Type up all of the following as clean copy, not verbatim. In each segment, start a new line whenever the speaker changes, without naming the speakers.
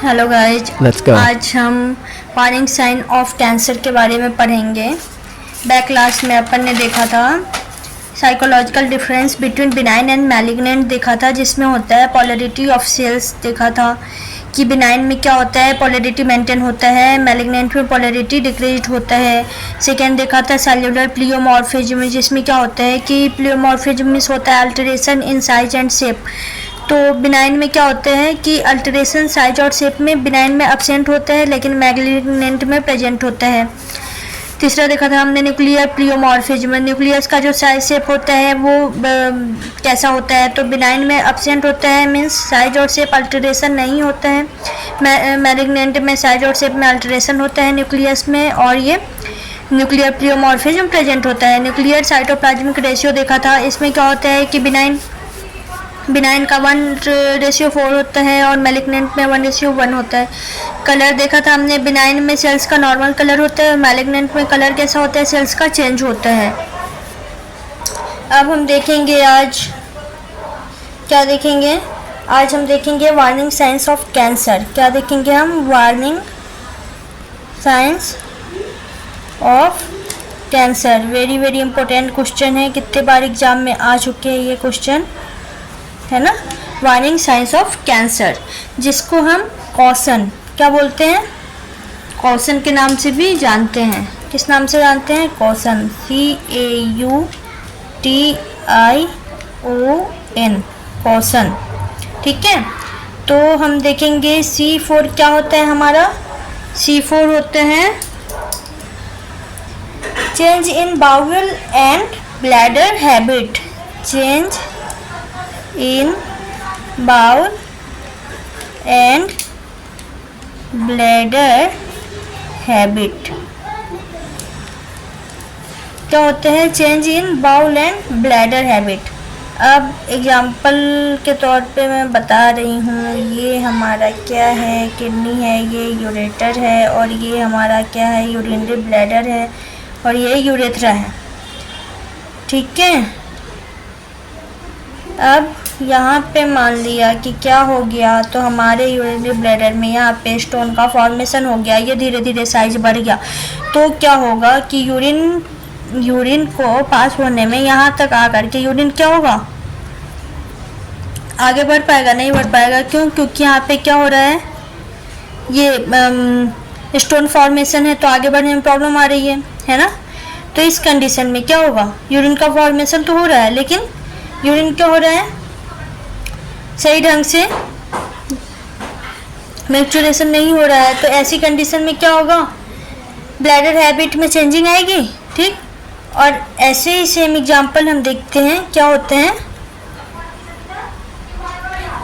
Hello guys,
Let's go.
आज हम warning sign of cancer के बारे में पढ़ेंगे। बैक क्लास में अपन ने देखा था psychological difference between benign and malignant देखा था, जिसमें होता है पोलैरिटी ऑफ सेल्स देखा था कि बिनाइन में क्या होता है, पोलैरिटी मेंटेन होता है, मैलिग्नेंट में पोलैरिटी डिक्रीज होता है। सेकेंड देखा था सेल्यूलर प्लियोमॉर्फिज्म, जिसमें क्या होता है कि प्लियोमॉर्फिज्म होता है alteration in size and shape. तो बिनाइन में क्या होते हैं कि अल्टरेशन साइज और शेप में बिनाइन में एब्सेंट होता है, लेकिन मैलिग्नेंट में प्रेजेंट होता है। तीसरा देखा था हमने न्यूक्लियर प्लियोमॉर्फिज्म, न्यूक्लियस का जो साइज शेप होता है वो कैसा होता है, तो बिनाइन में एब्सेंट होता है, मीन्स साइज और शेप अल्टरेशन नहीं होता है। मैलिग्नेंट में साइज और शेप में अल्टरेशन होता है न्यूक्लियस में, और ये न्यूक्लियर प्लियोमॉर्फिज्म प्रेजेंट होता है। न्यूक्लियर साइटोप्लाज्मिक रेशियो देखा था, इसमें क्या होता है कि बिनाइन का 1:4 होता है और मैलिग्नेंट में 1:1 होता है। कलर देखा था हमने, बिनाइन में सेल्स का नॉर्मल कलर होता है और मैलिग्नेंट में कलर कैसा होता है, सेल्स का चेंज होता है। अब हम देखेंगे आज क्या देखेंगे, आज हम देखेंगे वार्निंग साइंस ऑफ कैंसर। क्या देखेंगे हम, warning science of cancer. Very very important question है, कितने बार एग्जाम में आ चुके हैं ये क्वेश्चन, है ना। वार्निंग साइंस ऑफ कैंसर, जिसको हम कॉशन क्या बोलते हैं, कॉशन के नाम से भी जानते हैं। किस नाम से जानते हैं, कॉशन, CAUTION, कॉशन, ठीक है। तो हम देखेंगे C4 क्या होता है हमारा, C4 होते हैं change in bowel and bladder habit, change in bowel and bladder habit। क्या होते हैं, change in bowel and bladder habit. अब एग्जाम्पल के तौर पे मैं बता रही हूँ, ये हमारा क्या है, किडनी है, ये यूरेटर है, और ये हमारा क्या है, यूरिनरी ब्लैडर है, और ये यूरेथ्रा है, ठीक है। अब यहाँ पे मान लिया कि क्या हो गया, तो हमारे यूरिनरी ब्लैडर में यहाँ पे स्टोन का फॉर्मेशन हो गया, ये धीरे धीरे साइज बढ़ गया। तो क्या होगा कि यूरिन को पास होने में यहाँ तक आकर के यूरिन क्या होगा, आगे बढ़ पाएगा, नहीं बढ़ पाएगा। क्यों, क्योंकि यहाँ पे क्या हो रहा है, ये स्टोन फॉर्मेशन है, तो आगे बढ़ने में प्रॉब्लम आ रही है ना। तो इस कंडीशन में क्या होगा, यूरिन का फॉर्मेशन तो हो रहा है, लेकिन यूरिन क्या हो रहा है, सही ढंग से मैच्योरेशन नहीं हो रहा है। तो ऐसी कंडीशन में क्या होगा, ब्लैडर हैबिट में चेंजिंग आएगी, ठीक। और ऐसे ही सेम एग्जांपल हम देखते हैं क्या होते हैं।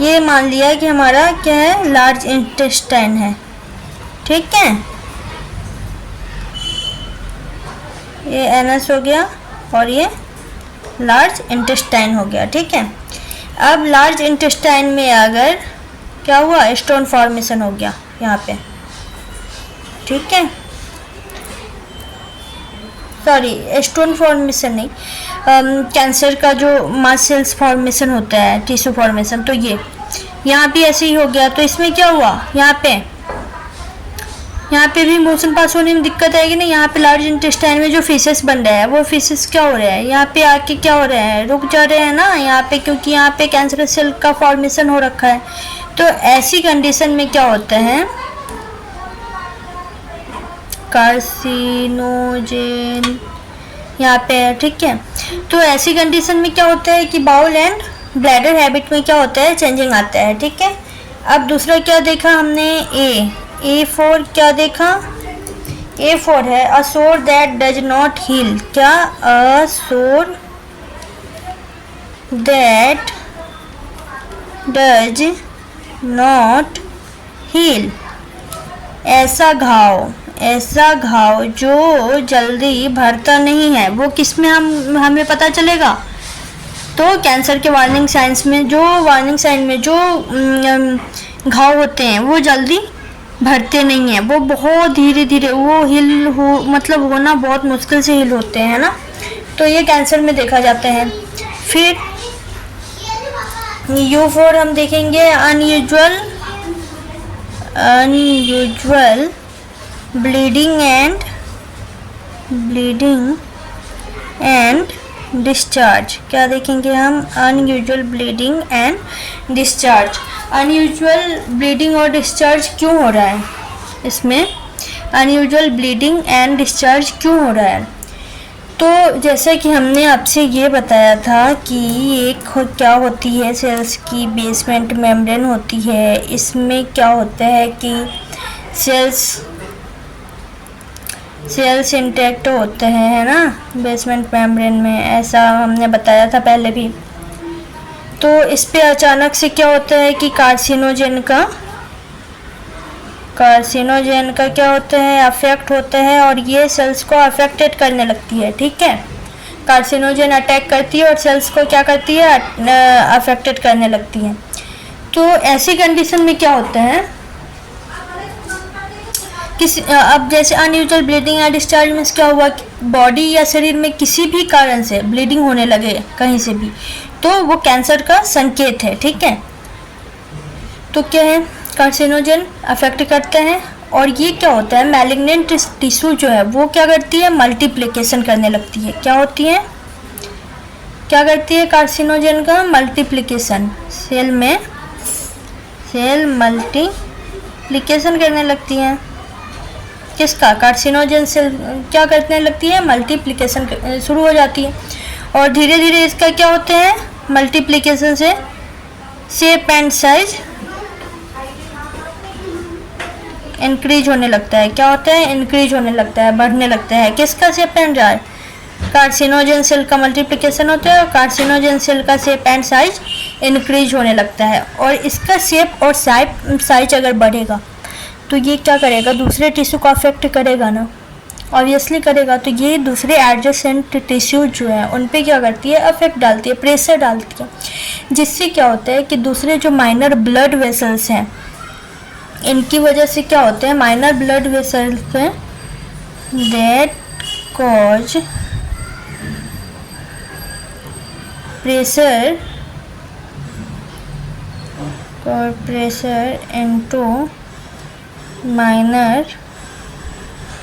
ये मान लिया कि हमारा क्या है, लार्ज इंटेस्टाइन है, ठीक है, ये एनस हो गया और ये लार्ज इंटेस्टाइन हो गया, ठीक है। अब लार्ज इंटेस्टाइन में अगर क्या हुआ, स्टोन फॉर्मेशन हो गया यहाँ पे, ठीक है, सॉरी स्टोन फॉर्मेशन नहीं, कैंसर का जो मास सेल्स फॉर्मेशन होता है, टिश्यू फॉर्मेशन, तो ये यहाँ भी ऐसे ही हो गया। तो इसमें क्या हुआ, यहाँ पे भी मोशन पास होने में दिक्कत आएगी ना। यहाँ पे लार्ज इंटेस्टाइन में जो फीसेस बन रहा है, वो फीसेस क्या हो रहा है, यहाँ पे आके क्या हो रहा है, रुक जा रहे हैं ना यहाँ पे, क्योंकि यहाँ पे कैंसर सेल का फॉर्मेशन हो रखा है। तो ऐसी कंडीशन में क्या होता है, कार्सिनोजेन यहाँ पे है, ठीक है। तो ऐसी कंडीशन में क्या होता है कि बाउल एंड ब्लैडर हैबिट में क्या होता है, चेंजिंग आता है, ठीक है। अब दूसरा क्या देखा हमने, A4 क्या देखा, A4 है अ सोर दैट डज नॉट हील। क्या, अ सोर दैट डज नॉट हील, ऐसा घाव जो जल्दी भरता नहीं है। वो किस में हमें पता चलेगा, तो कैंसर के वार्निंग साइंस में, जो वार्निंग साइन में जो घाव होते हैं वो जल्दी भरते नहीं हैं, वो बहुत धीरे धीरे वो हिल हो, मतलब होना बहुत मुश्किल से हिल होते हैं ना। तो ये कैंसर में देखा जाता है। फिर U4 हम देखेंगे unusual unusual bleeding and discharge. क्या देखेंगे हम? Unusual bleeding and discharge. Unusual bleeding और डिस्चार्ज क्यों हो रहा है इसमें? अनयूजुअल ब्लीडिंग एंड डिस्चार्ज क्यों हो रहा है? तो जैसा कि हमने आपसे ये बताया था कि एक क्या होती है, सेल्स की बेसमेंट मेम्ब्रेन होती है। इसमें क्या होता है कि सेल्स इंटैक्ट होते हैं, है ना, बेसमेंट मेम्ब्रेन में। ऐसा हमने बताया था पहले भी। तो इस पे अचानक से क्या होता है कि कार्सिनोजेन का क्या होता है? अफेक्ट होता है और ये सेल्स को अफेक्टेड करने लगती है। ठीक है, कार्सिनोजेन अटैक करती है और सेल्स को क्या करती है? अफेक्टेड करने लगती है। तो ऐसी कंडीशन में क्या होता है? अब जैसे अनयूजुअल ब्लीडिंग या डिस्चार्ज में क्या हुआ कि बॉडी या शरीर में किसी भी कारण से ब्लीडिंग होने लगे कहीं से भी, तो वो कैंसर का संकेत है। ठीक है, तो क्या है? कार्सिनोजेन अफेक्ट करते हैं और ये क्या होता है? मैलिग्नेंट टिश्यू जो है वो क्या करती है? मल्टीप्लिकेशन करने लगती है। क्या होती है? क्या करती है कार्सिनोजेन का? मल्टीप्लिकेशन। सेल मल्टीप्लिकेशन करने लगती है। किसका? कार्सिनोजेन सेल क्या करने लगती है? मल्टीप्लिकेशन शुरू हो जाती है और धीरे धीरे इसका क्या होते हैं? मल्टीप्लिकेशन से शेप एंड साइज इंक्रीज होने लगता है। क्या होता है? इंक्रीज होने लगता है, बढ़ने लगता है। किसका shape and size? Carcinogen cell का मल्टीप्लिकेशन होता है और कार्सिनोजेन सेल का शेप एंड साइज इंक्रीज होने लगता है। और इसका शेप और साइज अगर बढ़ेगा तो ये क्या करेगा? दूसरे टिश्यू को अफेक्ट करेगा ना, ऑब्वियसली करेगा। तो ये दूसरे एडजेसेंट टिश्यू जो है उन पे क्या करती है? अफेक्ट डालती है, प्रेशर डालती है, जिससे क्या होता है कि दूसरे जो माइनर ब्लड वेसल्स हैं इनकी वजह से क्या होते हैं? माइनर ब्लड वेसल्स पे that cause pressure into minor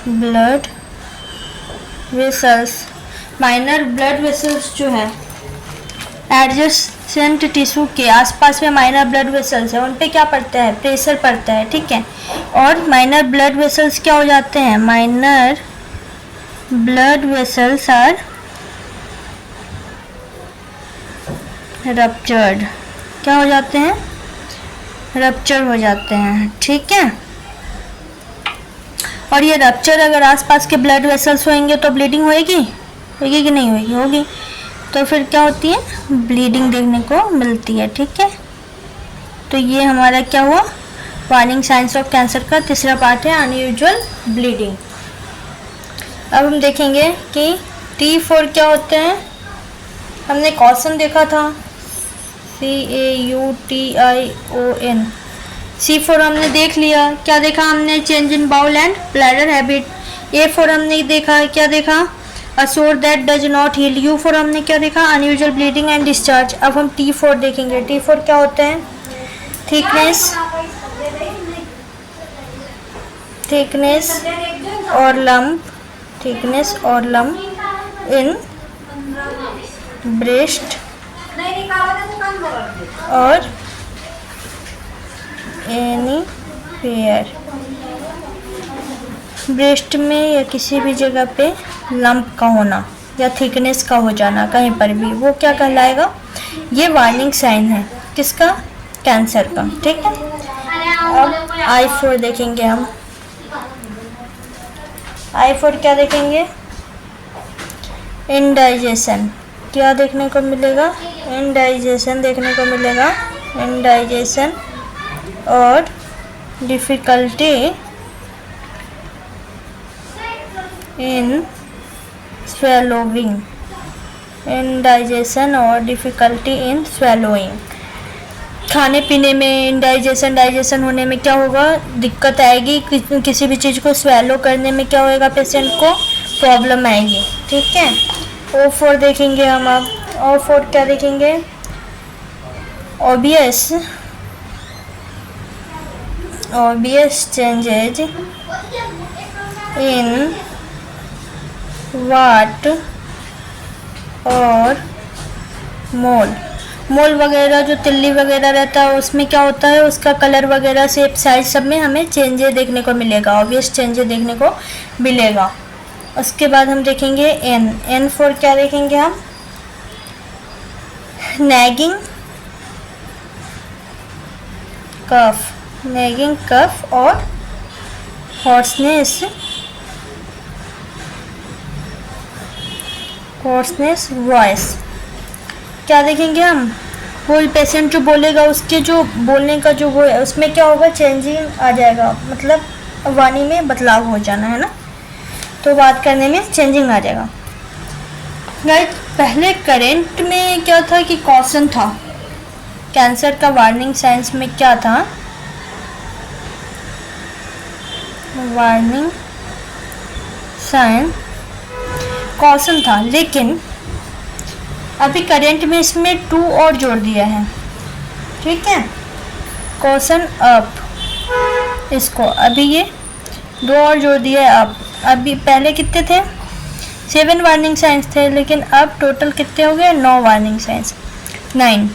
blood vessels. Minor blood vessels जो है एडजेसेंट टिश्यू के आसपास में माइनर ब्लड वेसल्स है, उन पे क्या पड़ता है? प्रेशर पड़ता है। ठीक है, और माइनर ब्लड वेसल्स क्या हो जाते हैं? Minor blood vessels are ruptured. क्या हो जाते हैं? रप्चर हो जाते हैं। ठीक है, और ये रप्चर अगर आसपास के ब्लड वेसल्स होंगे तो ब्लीडिंग होएगी कि नहीं होगी? होगी। तो फिर क्या होती है? ब्लीडिंग देखने को मिलती है। ठीक है, तो ये हमारा क्या हुआ? वार्निंग साइंस ऑफ कैंसर का तीसरा पार्ट है, अनयूजुअल ब्लीडिंग। अब हम देखेंगे कि T4 क्या होते हैं। हमने कॉशन देखा था, CAUTION। C4 हमने देख लिया। क्या देखा हमने? Change in bowel and bladder habit. A4 हमने देखा, क्या देखा? अ सोर that does not heal. U4 हमने क्या देखा? Unusual bleeding and discharge. अब हम T4 देखेंगे। T4 क्या होते हैं? थिकनेस और लम्प इन ब्रेस्ट और एनी पेयर। ब्रेस्ट में या किसी भी जगह पे लंप का होना या थिकनेस का हो जाना कहीं पर भी, वो क्या कहलाएगा? ये वार्निंग साइन है। किसका? कैंसर का। ठीक है, अब I4 देखेंगे हम। I4 क्या देखेंगे? इंडाइजेशन। क्या देखने को मिलेगा? इंडाइजेशन देखने को मिलेगा। इंडाइजेशन और डिफ़िकल्टी इन swallowing। इंडाइजेशन और डिफ़िकल्टी इन swallowing। खाने पीने में डाइजेशन होने में क्या होगा? दिक्कत आएगी। किसी भी चीज़ को स्वेलो करने में क्या होएगा? पेशेंट को प्रॉब्लम आएगी। ठीक है, O4 देखेंगे हम। अब O4 क्या देखेंगे? obvious changes in वाट और मोल वगैरह जो तिल्ली वगैरह रहता है उसमें क्या होता है, उसका कलर वगैरह शेप साइज सब में हमें चेंजेस देखने को मिलेगा, ऑब्वियस चेंजेस देखने को मिलेगा। उसके बाद हम देखेंगे एन फॉर क्या देखेंगे हम, नैगिंग कफ और होर्सनेस वॉइस। क्या देखेंगे हम, कोई पेशेंट जो बोलेगा उसके जो बोलने का जो वो है उसमें क्या होगा, चेंजिंग आ जाएगा, मतलब वाणी में बदलाव हो जाना है ना, तो बात करने में चेंजिंग आ जाएगा। गाइस पहले करेंट में क्या था कि कॉशन था, कैंसर का वार्निंग साइंस में क्या था, वार्निंग साइन कॉशन था, लेकिन अभी करेंट में इसमें 2 और जोड़ दिया है, ठीक है, कॉशन अप, इसको अभी ये 2 और जोड़ दिया है अप। अभी पहले कितने थे, 7 वार्निंग साइंस थे, लेकिन अब टोटल कितने हो गए, 9 वार्निंग साइंस, 9।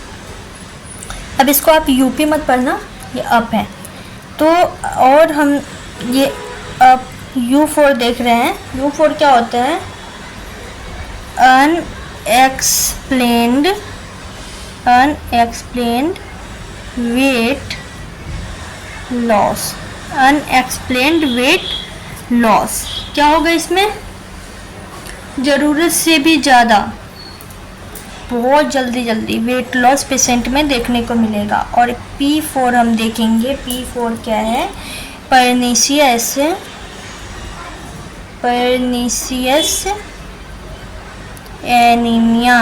अब इसको आप यूपी मत पढ़ना, ये अप है तो, और हम ये अप U4 देख रहे हैं। U4 क्या होता है, unexplained weight loss, unexplained weight loss. क्या होगा इसमें, ज़रूरत से भी ज़्यादा बहुत जल्दी वेट लॉस पेशेंट में देखने को मिलेगा। और P4 हम देखेंगे, P4 क्या है, pernicious anaemia,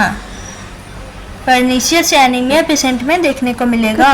pernicious anaemia patient में देखने को मिलेगा।